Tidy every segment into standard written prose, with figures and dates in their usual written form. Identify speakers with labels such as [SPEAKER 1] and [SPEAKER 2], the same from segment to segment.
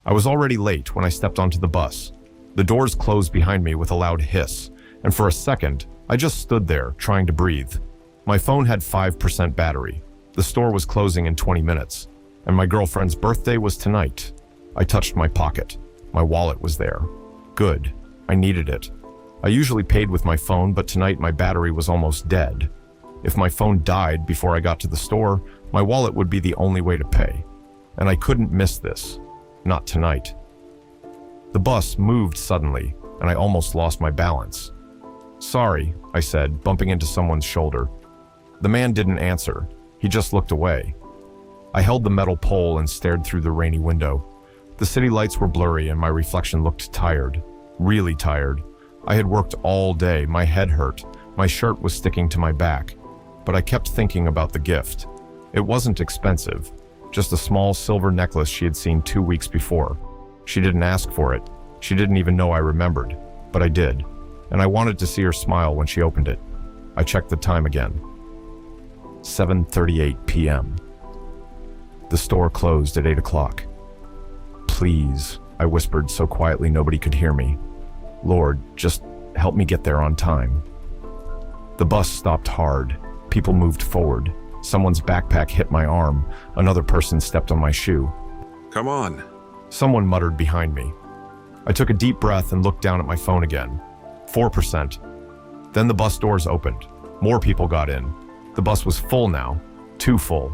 [SPEAKER 1] I was already late when I stepped onto the bus. The doors closed behind me with a loud hiss, and for a second, I just stood there, trying to breathe. My phone had 5% battery. The store was closing in 20 minutes, and my girlfriend's birthday was tonight. I touched my pocket. My wallet was there. Good. I needed it. I usually paid with my phone, but tonight my battery was almost dead. If my phone died before I got to the store, my wallet would be the only way to pay. And I couldn't miss this. Not tonight. The bus moved suddenly, and I almost lost my balance. "Sorry," I said, bumping into someone's shoulder. The man didn't answer. He just looked away. I held the metal pole and stared through the rainy window. The city lights were blurry and my reflection looked tired. Really tired. I had worked all day, my head hurt, my shirt was sticking to my back. But I kept thinking about the gift. It wasn't expensive. Just a small silver necklace she had seen 2 weeks before. She didn't ask for it. She didn't even know I remembered. But I did. And I wanted to see her smile when she opened it. I checked the time again. 7:38 p.m. The store closed at 8 o'clock. "Please," I whispered so quietly nobody could hear me. "Lord, just help me get there on time." The bus stopped hard. People moved forward. Someone's backpack hit my arm. Another person stepped on my shoe.
[SPEAKER 2] Come on.
[SPEAKER 1] Someone muttered behind me. I took a deep breath and looked down at my phone again. 4%. Then the bus doors opened. More people got in. The bus was full now. Too full.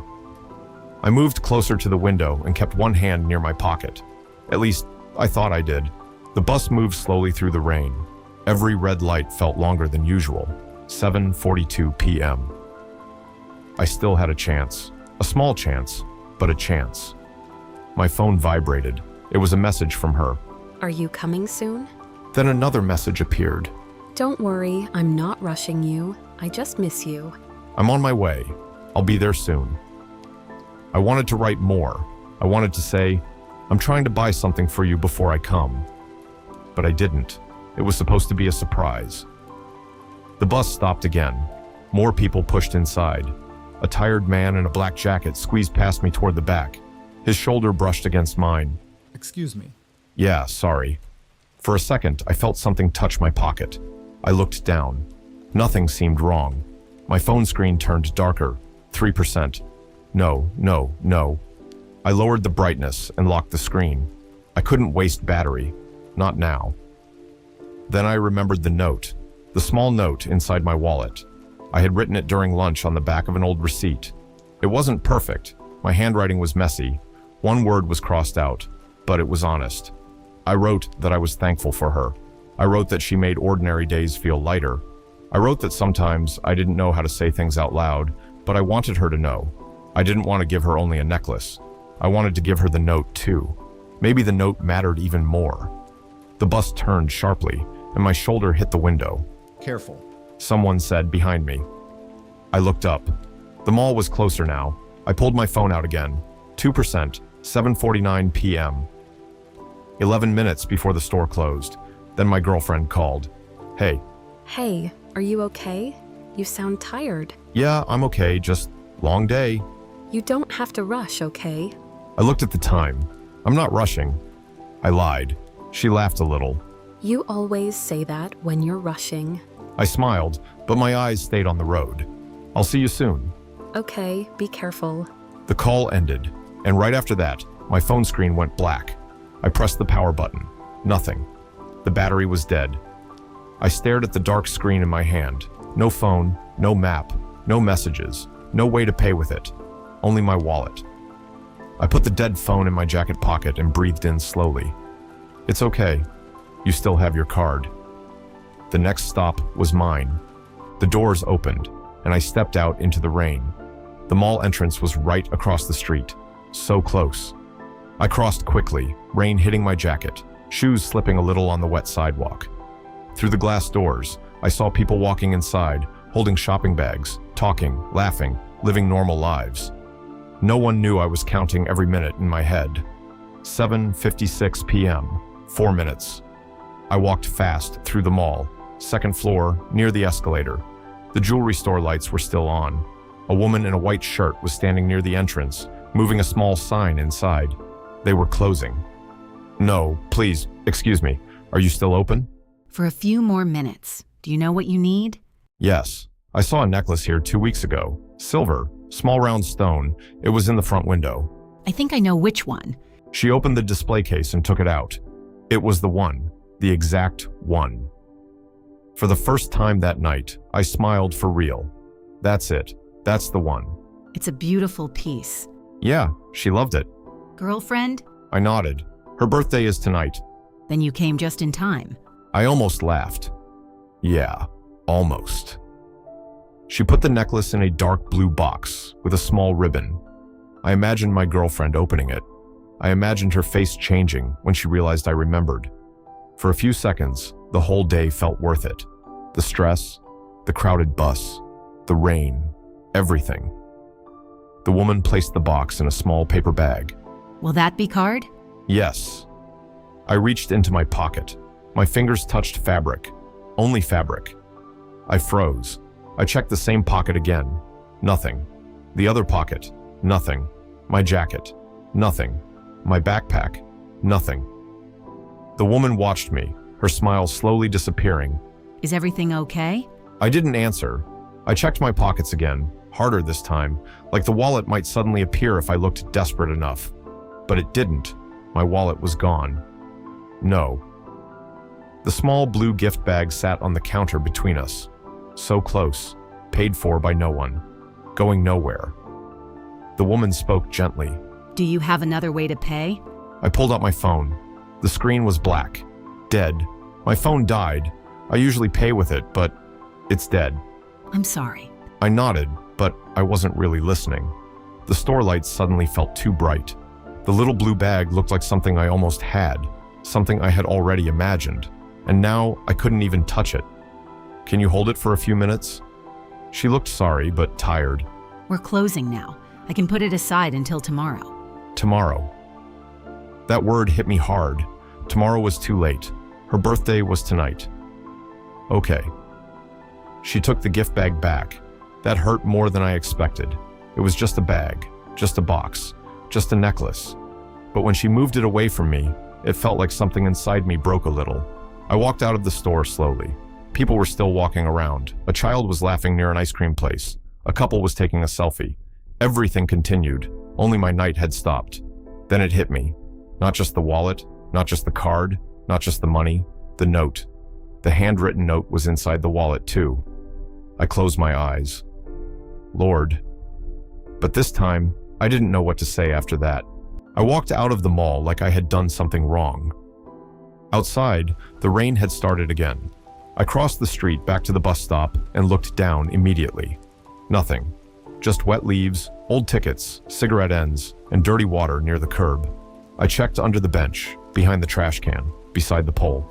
[SPEAKER 1] I moved closer to the window and kept one hand near my pocket. At least, I thought I did. The bus moved slowly through the rain. Every red light felt longer than usual. 7:42 p.m. I still had a chance. A small chance, but a chance. My phone vibrated. It was a message from her.
[SPEAKER 3] Are you coming soon?
[SPEAKER 1] Then another message appeared.
[SPEAKER 3] Don't worry, I'm not rushing you. I just miss you.
[SPEAKER 1] I'm on my way. I'll be there soon. I wanted to write more. I wanted to say, I'm trying to buy something for you before I come. But I didn't. It was supposed to be a surprise. The bus stopped again. More people pushed inside. A tired man in a black jacket squeezed past me toward the back. His shoulder brushed against mine.
[SPEAKER 4] Excuse me.
[SPEAKER 1] Yeah, sorry. For a second, I felt something touch my pocket. I looked down. Nothing seemed wrong. My phone screen turned darker. 3%. No, no, no. I lowered the brightness and locked the screen. I couldn't waste battery. Not now. Then I remembered the note. The small note inside my wallet. I had written it during lunch on the back of an old receipt. It wasn't perfect. My handwriting was messy. One word was crossed out, but it was honest. I wrote that I was thankful for her. I wrote that she made ordinary days feel lighter. I wrote that sometimes I didn't know how to say things out loud, but I wanted her to know. I didn't want to give her only a necklace. I wanted to give her the note too. Maybe the note mattered even more. The bus turned sharply, and my shoulder hit the window.
[SPEAKER 4] Careful.
[SPEAKER 1] Someone said behind me. I looked up. The mall was closer now. I pulled my phone out again. 2%, 7:49 p.m. 11 minutes before the store closed. Then my girlfriend called. Hey.
[SPEAKER 3] Hey, are you okay? You sound tired.
[SPEAKER 1] Yeah, I'm okay, just long day.
[SPEAKER 3] You don't have to rush, okay?
[SPEAKER 1] I looked at the time. I'm not rushing. I lied. She laughed a little.
[SPEAKER 3] You always say that when you're rushing.
[SPEAKER 1] I smiled, but my eyes stayed on the road. I'll see you soon.
[SPEAKER 3] Okay, be careful.
[SPEAKER 1] The call ended, and right after that, my phone screen went black. I pressed the power button. Nothing. The battery was dead. I stared at the dark screen in my hand. No phone, no map, no messages, no way to pay with it. Only my wallet. I put the dead phone in my jacket pocket and breathed in slowly. It's okay. You still have your card. The next stop was mine. The doors opened, and I stepped out into the rain. The mall entrance was right across the street. So close. I crossed quickly, rain hitting my jacket, shoes slipping a little on the wet sidewalk. Through the glass doors, I saw people walking inside, holding shopping bags, talking, laughing, living normal lives. No one knew I was counting every minute in my head. 7:56 p.m., 4 minutes. I walked fast through the mall, second floor, near the escalator. The jewelry store lights were still on. A woman in a white shirt was standing near the entrance, moving a small sign inside. They were closing. No, please, excuse me. Are you still open?
[SPEAKER 3] For a few more minutes. Do you know what you need?
[SPEAKER 1] Yes. I saw a necklace here 2 weeks ago. Silver, small round stone. It was in the front window.
[SPEAKER 3] I think I know which one.
[SPEAKER 1] She opened the display case and took it out. It was the one, the exact one. For the first time that night, I smiled for real. That's it. That's the one.
[SPEAKER 3] It's a beautiful piece.
[SPEAKER 1] Yeah, she loved it.
[SPEAKER 3] Girlfriend?
[SPEAKER 1] I nodded. Her birthday is tonight.
[SPEAKER 3] Then you came just in time.
[SPEAKER 1] I almost laughed. Yeah, almost. She put the necklace in a dark blue box with a small ribbon. I imagined my girlfriend opening it. I imagined her face changing when she realized I remembered. For a few seconds, the whole day felt worth it. The stress, the crowded bus, the rain, everything. The woman placed the box in a small paper bag.
[SPEAKER 3] Will that be card?
[SPEAKER 1] Yes. I reached into my pocket. My fingers touched fabric. Only fabric. I froze. I checked the same pocket again. Nothing. The other pocket. Nothing. My jacket. Nothing. My backpack. Nothing. The woman watched me, her smile slowly disappearing.
[SPEAKER 3] Is everything okay?
[SPEAKER 1] I didn't answer. I checked my pockets again, harder this time, like the wallet might suddenly appear if I looked desperate enough. But it didn't. My wallet was gone. No. The small blue gift bag sat on the counter between us. So close, paid for by no one, going nowhere. The woman spoke gently.
[SPEAKER 3] Do you have another way to pay?
[SPEAKER 1] I pulled out my phone. The screen was black. Dead. My phone died. I usually pay with it, but it's dead.
[SPEAKER 3] I'm sorry.
[SPEAKER 1] I nodded, but I wasn't really listening. The store lights suddenly felt too bright. The little blue bag looked like something I almost had, something I had already imagined, and now I couldn't even touch it. Can you hold it for a few minutes? She looked sorry, but tired.
[SPEAKER 3] We're closing now. I can put it aside until tomorrow.
[SPEAKER 1] Tomorrow. That word hit me hard. Tomorrow was too late. Her birthday was tonight. Okay. She took the gift bag back. That hurt more than I expected. It was just a bag, just a box, just a necklace. But when she moved it away from me, it felt like something inside me broke a little. I walked out of the store slowly. People were still walking around. A child was laughing near an ice cream place. A couple was taking a selfie. Everything continued. Only my night had stopped. Then it hit me. Not just the wallet, not just the card, not just the money, the note. The handwritten note was inside the wallet too. I closed my eyes. Lord. But this time, I didn't know what to say after that. I walked out of the mall like I had done something wrong. Outside, the rain had started again. I crossed the street back to the bus stop and looked down immediately. Nothing. Just wet leaves, old tickets, cigarette ends, and dirty water near the curb. I checked under the bench, behind the trash can, beside the pole.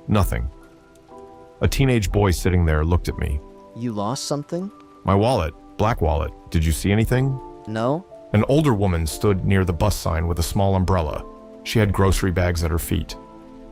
[SPEAKER 1] Nothing. A teenage boy sitting there looked at me.
[SPEAKER 2] You lost something?
[SPEAKER 1] My wallet, black wallet. Did you see anything?
[SPEAKER 2] No?
[SPEAKER 1] An older woman stood near the bus sign with a small umbrella. She had grocery bags at her feet.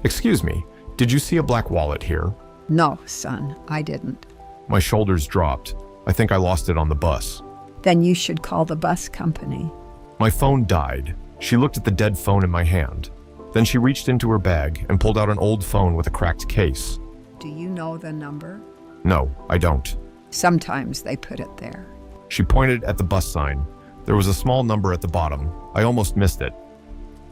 [SPEAKER 1] Excuse me, did you see a black wallet here?
[SPEAKER 4] No, son, I didn't.
[SPEAKER 1] My shoulders dropped. I think I lost it on the bus.
[SPEAKER 4] Then you should call the bus company.
[SPEAKER 1] My phone died. She looked at the dead phone in my hand. Then she reached into her bag and pulled out an old phone with a cracked case.
[SPEAKER 4] Do you know the number?
[SPEAKER 1] No, I don't.
[SPEAKER 4] Sometimes they put it there.
[SPEAKER 1] She pointed at the bus sign. There was a small number at the bottom. I almost missed it.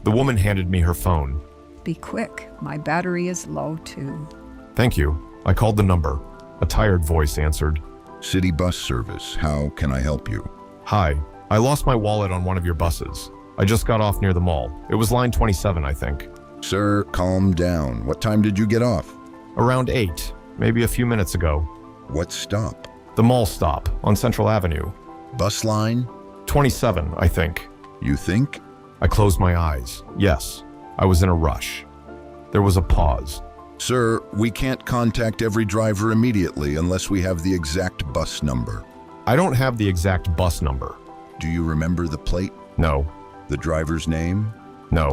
[SPEAKER 1] The woman handed me her phone.
[SPEAKER 4] Be quick, my battery is low too.
[SPEAKER 1] Thank you. I called the number. A tired voice answered.
[SPEAKER 5] City Bus Service, how can I help you?
[SPEAKER 1] Hi, I lost my wallet on one of your buses. I just got off near the mall. It was line 27, I think.
[SPEAKER 5] Sir, calm down. What time did you get off?
[SPEAKER 1] Around 8, maybe a few minutes ago.
[SPEAKER 5] What stop?
[SPEAKER 1] The mall stop on Central Avenue.
[SPEAKER 5] Bus line?
[SPEAKER 1] 27, I think.
[SPEAKER 5] You think?
[SPEAKER 1] I closed my eyes. Yes, I was in a rush. There was a pause.
[SPEAKER 5] Sir, we can't contact every driver immediately unless we have the exact bus number.
[SPEAKER 1] I don't have the exact bus number.
[SPEAKER 5] Do you remember the plate?
[SPEAKER 1] No.
[SPEAKER 5] The driver's name?
[SPEAKER 1] No.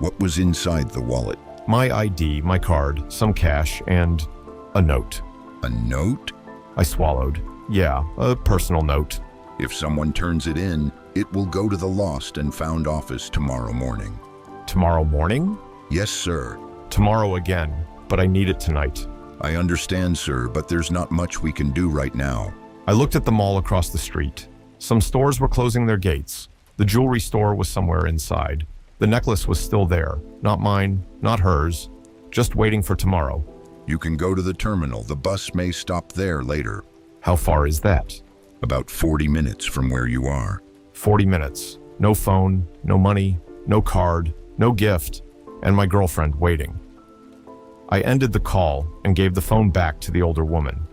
[SPEAKER 5] What was inside the wallet?
[SPEAKER 1] My ID, my card, some cash, and a note.
[SPEAKER 5] A note?
[SPEAKER 1] I swallowed. Yeah, a personal note.
[SPEAKER 5] If someone turns it in, it will go to the lost and found office tomorrow morning.
[SPEAKER 1] Tomorrow morning?
[SPEAKER 5] Yes, sir.
[SPEAKER 1] Tomorrow again, but I need it tonight.
[SPEAKER 5] I understand, sir, but there's not much we can do right now.
[SPEAKER 1] I looked at the mall across the street. Some stores were closing their gates. The jewelry store was somewhere inside. The necklace was still there. Not mine, not hers. Just waiting for tomorrow.
[SPEAKER 5] You can go to the terminal. The bus may stop there later.
[SPEAKER 1] How far is that?
[SPEAKER 5] About 40 minutes from where you are.
[SPEAKER 1] 40 minutes. No phone, no money, no card, no gift, and my girlfriend waiting. I ended the call and gave the phone back to the older woman.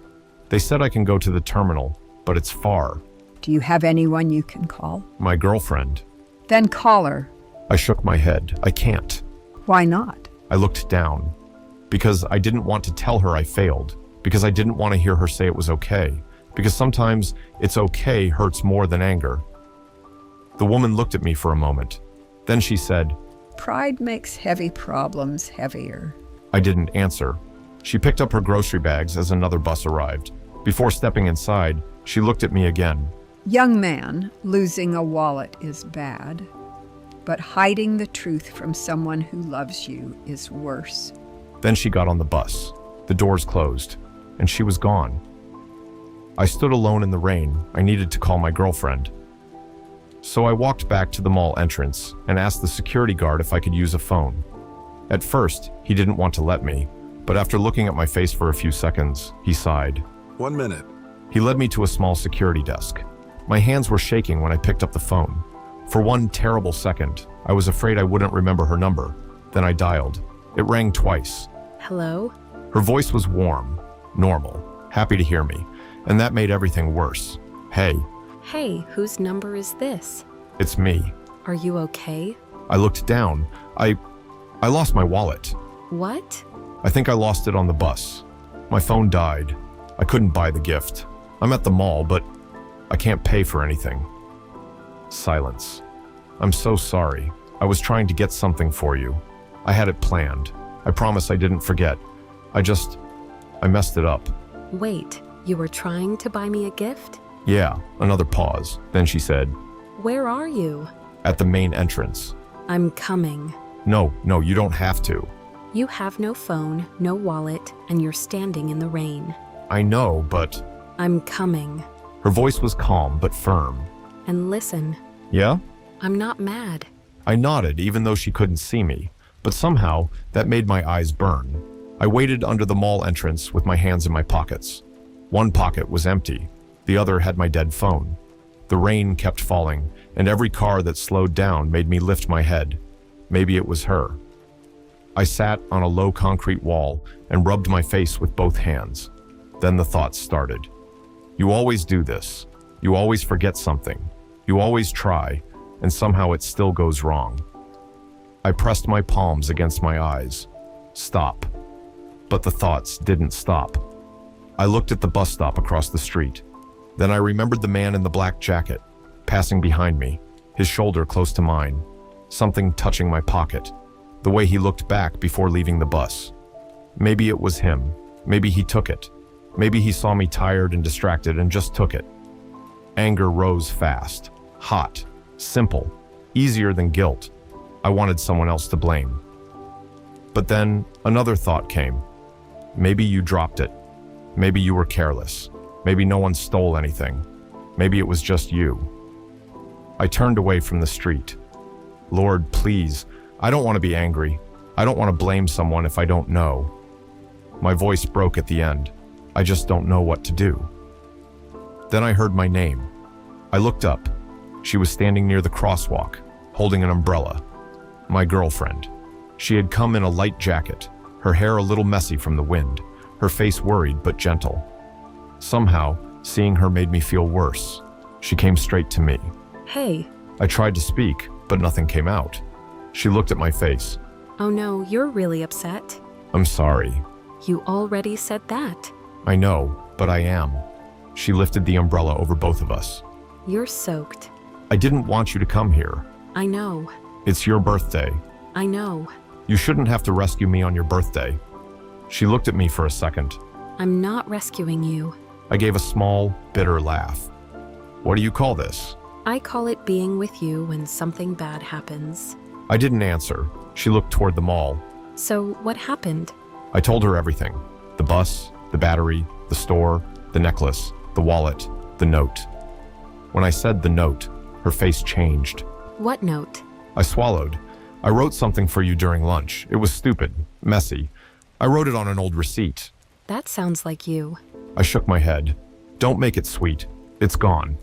[SPEAKER 1] They said I can go to the terminal, but it's far.
[SPEAKER 4] Do you have anyone you can call?
[SPEAKER 1] My girlfriend.
[SPEAKER 4] Then call her.
[SPEAKER 1] I shook my head. I can't.
[SPEAKER 4] Why not?
[SPEAKER 1] I looked down. Because I didn't want to tell her I failed. Because I didn't want to hear her say it was okay. Because sometimes it's okay hurts more than anger. The woman looked at me for a moment. Then she said,
[SPEAKER 4] Pride makes heavy problems heavier.
[SPEAKER 1] I didn't answer. She picked up her grocery bags as another bus arrived. Before stepping inside, she looked at me again.
[SPEAKER 4] Young man, losing a wallet is bad, but hiding the truth from someone who loves you is worse.
[SPEAKER 1] Then she got on the bus. The doors closed, and she was gone. I stood alone in the rain. I needed to call my girlfriend. So I walked back to the mall entrance and asked the security guard if I could use a phone. At first, he didn't want to let me, but after looking at my face for a few seconds, he sighed.
[SPEAKER 2] 1 minute.
[SPEAKER 1] He led me to a small security desk. My hands were shaking when I picked up the phone. For one terrible second, I was afraid I wouldn't remember her number. Then I dialed. It rang twice.
[SPEAKER 3] Hello?
[SPEAKER 1] Her voice was warm, normal, happy to hear me, and that made everything worse. Hey,
[SPEAKER 3] Hey, whose number is this?
[SPEAKER 1] it's me.
[SPEAKER 3] Are you okay?
[SPEAKER 1] I looked down. I lost my wallet.
[SPEAKER 3] What?
[SPEAKER 1] I think I lost it on the bus. My phone died. I couldn't buy the gift. I'm at the mall, but I can't pay for anything. Silence. I'm so sorry. I was trying to get something for you. I had it planned. I promise I didn't forget. I messed it up.
[SPEAKER 3] Wait, you were trying to buy me a gift?
[SPEAKER 1] Yeah, another pause. Then she said,
[SPEAKER 3] Where are you?
[SPEAKER 1] at the main entrance.
[SPEAKER 3] I'm coming.
[SPEAKER 1] No, you don't have to.
[SPEAKER 3] You have no phone, no wallet, and you're standing in the rain.
[SPEAKER 1] I know, but...
[SPEAKER 3] I'm coming.
[SPEAKER 1] Her voice was calm but firm.
[SPEAKER 3] And listen,
[SPEAKER 1] Yeah?
[SPEAKER 3] I'm not mad.
[SPEAKER 1] I nodded even though she couldn't see me, but somehow that made my eyes burn. I waited under the mall entrance with my hands in my pockets. One pocket was empty. The other had my dead phone. The rain kept falling, and every car that slowed down made me lift my head. Maybe it was her. I sat on a low concrete wall and rubbed my face with both hands. Then the thoughts started. You always do this. You always forget something. You always try, and somehow it still goes wrong. I pressed my palms against my eyes. Stop. But the thoughts didn't stop. I looked at the bus stop across the street. Then I remembered the man in the black jacket, passing behind me, his shoulder close to mine, something touching my pocket, the way he looked back before leaving the bus. Maybe it was him. Maybe he took it. Maybe he saw me tired and distracted and just took it. Anger rose fast, hot, simple, easier than guilt. I wanted someone else to blame. But then another thought came. Maybe you dropped it. Maybe you were careless. Maybe no one stole anything. Maybe it was just you. I turned away from the street. Lord, please, I don't want to be angry. I don't want to blame someone if I don't know. My voice broke at the end. I just don't know what to do. Then I heard my name. I looked up. She was standing near the crosswalk, holding an umbrella. My girlfriend. She had come in a light jacket, her hair a little messy from the wind, her face worried but gentle. Somehow, seeing her made me feel worse. She came straight to me.
[SPEAKER 3] Hey.
[SPEAKER 1] I tried to speak, but nothing came out. She looked at my face.
[SPEAKER 3] Oh no, you're really upset.
[SPEAKER 1] I'm sorry.
[SPEAKER 3] You already said that.
[SPEAKER 1] I know, but I am. She lifted the umbrella over both of us.
[SPEAKER 3] You're soaked.
[SPEAKER 1] I didn't want you to come here.
[SPEAKER 3] I know.
[SPEAKER 1] It's your birthday.
[SPEAKER 3] I know.
[SPEAKER 1] You shouldn't have to rescue me on your birthday. She looked at me for a second.
[SPEAKER 3] I'm not rescuing you.
[SPEAKER 1] I gave a small, bitter laugh. What do you call this?
[SPEAKER 3] I call it being with you when something bad happens.
[SPEAKER 1] I didn't answer. She looked toward the mall.
[SPEAKER 3] So, what happened?
[SPEAKER 1] I told her everything. The bus, the battery, the store, the necklace, the wallet, the note. When I said the note, her face changed.
[SPEAKER 3] What note?
[SPEAKER 1] I swallowed. I wrote something for you during lunch. It was stupid, messy. I wrote it on an old receipt.
[SPEAKER 3] That sounds like you.
[SPEAKER 1] I shook my head. Don't make it sweet. It's gone.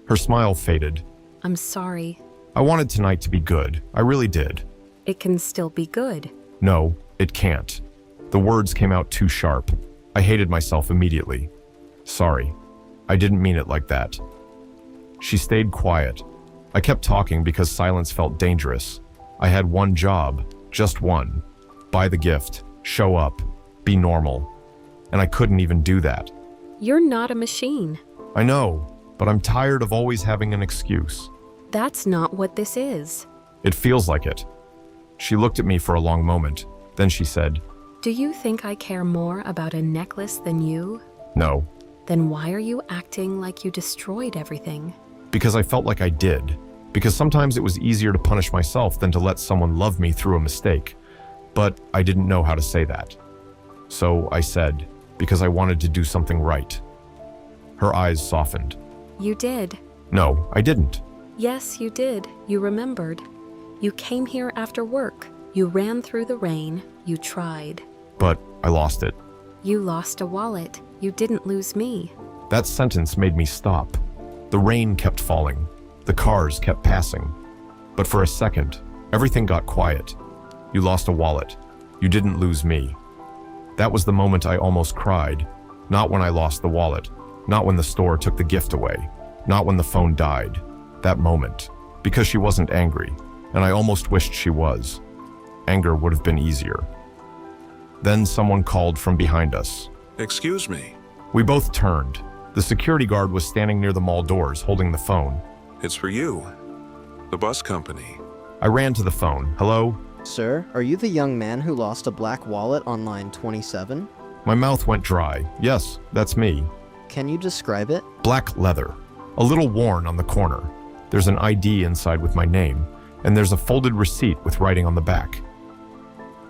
[SPEAKER 1] Her smile faded.
[SPEAKER 3] I'm sorry.
[SPEAKER 1] I wanted tonight to be good. I really did.
[SPEAKER 3] It can still be good.
[SPEAKER 1] No, it can't. The words came out too sharp. I hated myself immediately. Sorry. I didn't mean it like that. She stayed quiet. I kept talking because silence felt dangerous. I had one job, just one. Buy the gift, show up, be normal. And I couldn't even do that.
[SPEAKER 3] You're not a machine.
[SPEAKER 1] I know, but I'm tired of always having an excuse.
[SPEAKER 3] That's not what this is.
[SPEAKER 1] It feels like it. She looked at me for a long moment. Then she said,
[SPEAKER 3] Do you think I care more about a necklace than you?
[SPEAKER 1] No,
[SPEAKER 3] Then why are you acting like you destroyed everything?
[SPEAKER 1] because I felt like I did. Because sometimes it was easier to punish myself than to let someone love me through a mistake. But I didn't know how to say that. So I said, because I wanted to do something right. Her eyes softened.
[SPEAKER 3] You did.
[SPEAKER 1] No, I didn't.
[SPEAKER 3] Yes, you did. You remembered. You came here after work. You ran through the rain. You tried.
[SPEAKER 1] But I lost it.
[SPEAKER 3] You lost a wallet. You didn't lose me.
[SPEAKER 1] That sentence made me stop. The rain kept falling. The cars kept passing. But for a second, everything got quiet. You lost a wallet. You didn't lose me. That was the moment I almost cried. Not when I lost the wallet. Not when the store took the gift away. Not when the phone died. That moment. Because she wasn't angry. And I almost wished she was. Anger would have been easier. Then someone called from behind us.
[SPEAKER 2] Excuse me.
[SPEAKER 1] We both turned. The security guard was standing near the mall doors holding the phone.
[SPEAKER 2] It's for you. The bus company.
[SPEAKER 1] I ran to the phone. Hello?
[SPEAKER 6] Sir, are you the young man who lost a black wallet on line 27?
[SPEAKER 1] My mouth went dry. Yes, that's me.
[SPEAKER 6] Can you describe it?
[SPEAKER 1] Black leather. A little worn on the corner. There's an ID inside with my name, and there's a folded receipt with writing on the back.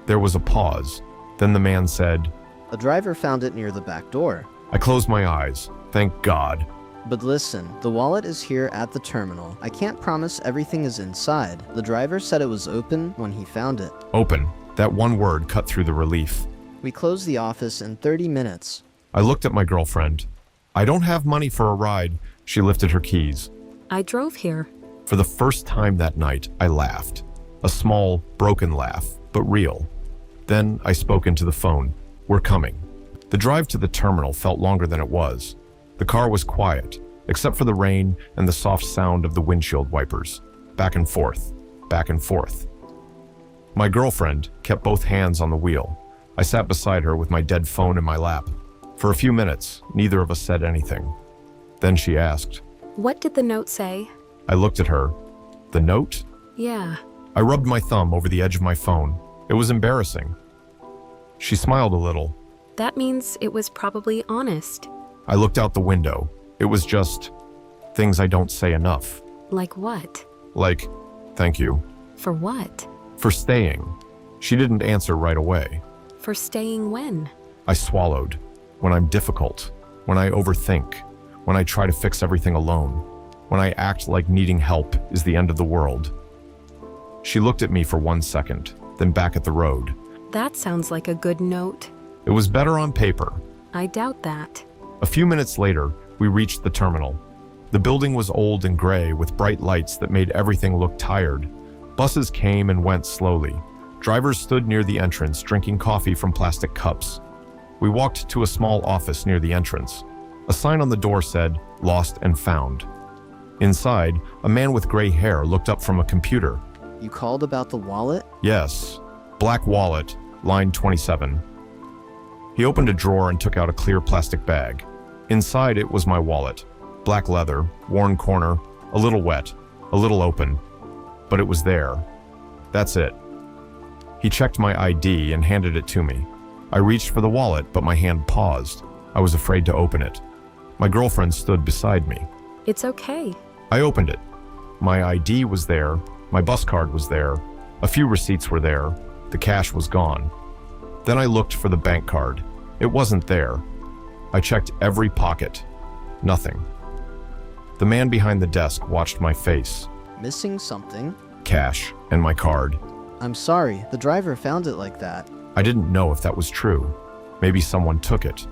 [SPEAKER 1] There was a pause. Then the man said,
[SPEAKER 6] A driver found it near the back door.
[SPEAKER 1] I closed my eyes. Thank God.
[SPEAKER 6] But listen, the wallet is here at the terminal. I can't promise everything is inside. The driver said it was open when he found it.
[SPEAKER 1] Open. That one word cut through the relief.
[SPEAKER 6] We close the office in 30 minutes.
[SPEAKER 1] I looked at my girlfriend. I don't have money for a ride. She lifted her keys.
[SPEAKER 3] I drove here.
[SPEAKER 1] For the first time that night, I laughed. A small, broken laugh, but real. Then I spoke into the phone. We're coming. The drive to the terminal felt longer than it was. The car was quiet, except for the rain and the soft sound of the windshield wipers. Back and forth, back and forth. My girlfriend kept both hands on the wheel. I sat beside her with my dead phone in my lap. For a few minutes, neither of us said anything. Then she asked.
[SPEAKER 3] What did the note say?
[SPEAKER 1] I looked at her. The note?
[SPEAKER 3] Yeah.
[SPEAKER 1] I rubbed my thumb over the edge of my phone. It was embarrassing. She smiled a little.
[SPEAKER 3] That means it was probably honest.
[SPEAKER 1] I looked out the window. It was just things I don't say enough.
[SPEAKER 3] Like what?
[SPEAKER 1] Like, thank you.
[SPEAKER 3] For what?
[SPEAKER 1] For staying. She didn't answer right away.
[SPEAKER 3] For staying when?
[SPEAKER 1] I swallowed. When I'm difficult. When I overthink. When I try to fix everything alone. When I act like needing help is the end of the world. She looked at me for 1 second, then back at the road.
[SPEAKER 3] That sounds like a good note.
[SPEAKER 1] It was better on paper.
[SPEAKER 3] I doubt that.
[SPEAKER 1] A few minutes later, we reached the terminal. The building was old and gray with bright lights that made everything look tired. Buses came and went slowly. Drivers stood near the entrance drinking coffee from plastic cups. We walked to a small office near the entrance. A sign on the door said, Lost and Found. Inside, a man with gray hair looked up from a computer.
[SPEAKER 6] You called about the wallet?
[SPEAKER 1] Yes. Black wallet, line 27. He opened a drawer and took out a clear plastic bag. Inside it was my wallet. Black leather, worn corner, a little wet, a little open. But it was there. That's it. He checked my ID and handed it to me. I reached for the wallet, but my hand paused. I was afraid to open it. My girlfriend stood beside me.
[SPEAKER 3] It's okay.
[SPEAKER 1] I opened it. My ID was there, my bus card was there, A few receipts were there. The cash was gone. Then I looked for the bank card. It wasn't there. I checked every pocket. Nothing. The man behind the desk watched my face,
[SPEAKER 6] Missing something?
[SPEAKER 1] cash, and my card.
[SPEAKER 6] I'm sorry, the driver found it like that.
[SPEAKER 1] I didn't know if that was true. Maybe someone took it.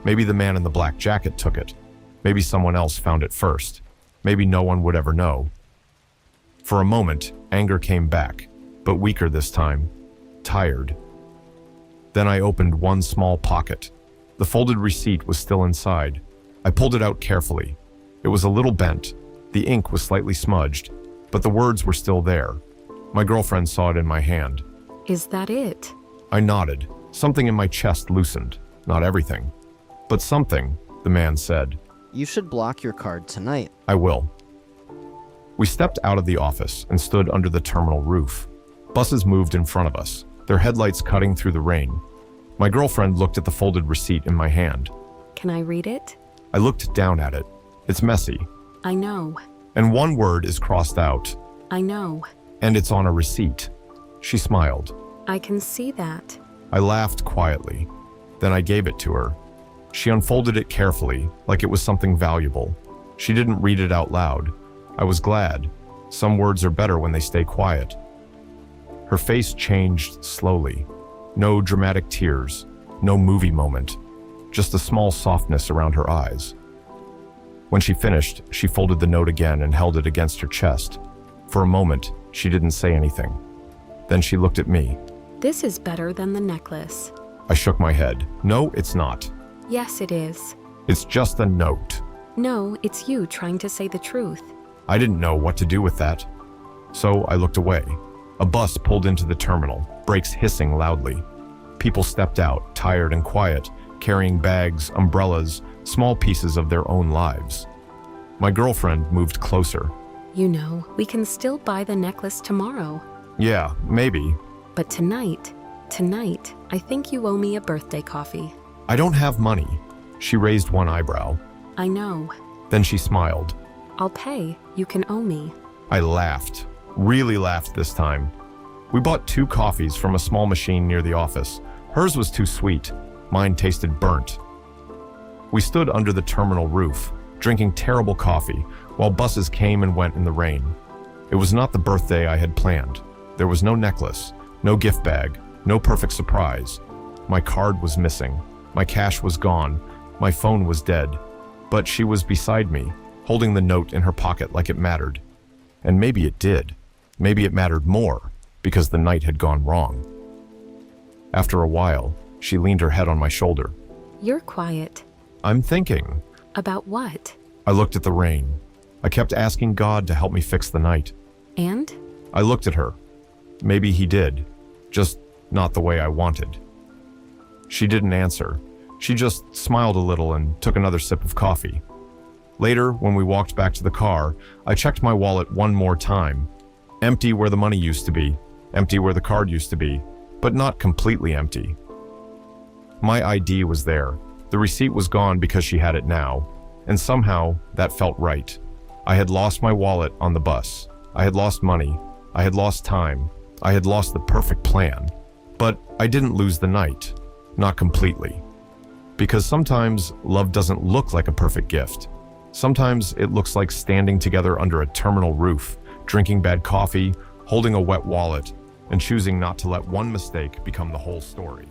[SPEAKER 1] Maybe the man in the black jacket took it. Maybe someone else found it first. Maybe no one would ever know. For a moment, anger came back, but weaker this time. Tired. Then I opened one small pocket. The folded receipt was still inside. I pulled it out carefully. It was a little bent. The ink was slightly smudged, but the words were still there. My girlfriend saw it in my hand.
[SPEAKER 3] Is that it?
[SPEAKER 1] I nodded. Something in my chest loosened. Not everything, but something, the man said.
[SPEAKER 6] You should block your card tonight.
[SPEAKER 1] I will. We stepped out of the office and stood under the terminal roof. Buses moved in front of us, their headlights cutting through the rain. My girlfriend looked at the folded receipt in my hand.
[SPEAKER 3] Can I read it?
[SPEAKER 1] I looked down at it. It's messy,
[SPEAKER 3] I know.
[SPEAKER 1] and one word is crossed out,
[SPEAKER 3] I know.
[SPEAKER 1] and it's on a receipt. She smiled.
[SPEAKER 3] I can see that.
[SPEAKER 1] I laughed quietly. Then I gave it to her. She unfolded it carefully, like it was something valuable. She didn't read it out loud. I was glad. Some words are better when they stay quiet. Her face changed slowly. No dramatic tears, no movie moment, just a small softness around her eyes. When she finished, she folded the note again and held it against her chest. For a moment, she didn't say anything. Then she looked at me.
[SPEAKER 3] This is better than the necklace.
[SPEAKER 1] I shook my head. No, it's not.
[SPEAKER 3] Yes, it is.
[SPEAKER 1] It's just a note.
[SPEAKER 3] No, it's you trying to say the truth.
[SPEAKER 1] I didn't know what to do with that. So I looked away. A bus pulled into the terminal, brakes hissing loudly. People stepped out, tired and quiet, carrying bags, umbrellas, small pieces of their own lives. My girlfriend moved closer.
[SPEAKER 3] You know, we can still buy the necklace tomorrow.
[SPEAKER 1] Yeah, maybe.
[SPEAKER 3] But tonight, I think you owe me a birthday coffee.
[SPEAKER 1] I don't have money. She raised one eyebrow.
[SPEAKER 3] I know.
[SPEAKER 1] Then she smiled.
[SPEAKER 3] I'll pay. You can owe me.
[SPEAKER 1] I laughed. Really laughed this time. We bought 2 coffees from a small machine near the office. Hers was too sweet. Mine tasted burnt. We stood under the terminal roof, drinking terrible coffee, while buses came and went in the rain. It was not the birthday I had planned. There was no necklace, no gift bag, no perfect surprise. My card was missing. My cash was gone. My phone was dead. But she was beside me, holding the note in her pocket like it mattered. And maybe it did. Maybe it mattered more, because the night had gone wrong. After a while, she leaned her head on my shoulder.
[SPEAKER 3] You're quiet.
[SPEAKER 1] I'm thinking.
[SPEAKER 3] About what?
[SPEAKER 1] I looked at the rain. I kept asking God to help me fix the night.
[SPEAKER 3] And?
[SPEAKER 1] I looked at her. Maybe he did, just not the way I wanted. She didn't answer. She just smiled a little and took another sip of coffee. Later, when we walked back to the car, I checked my wallet one more time. Empty where the money used to be, empty where the card used to be, but not completely empty. My ID was there. The receipt was gone because she had it now, and somehow that felt right. I had lost my wallet on the bus. I had lost money. I had lost time. I had lost the perfect plan. But I didn't lose the night. Not completely. Because sometimes love doesn't look like a perfect gift. Sometimes it looks like standing together under a terminal roof, drinking bad coffee, holding a wet wallet, and choosing not to let one mistake become the whole story.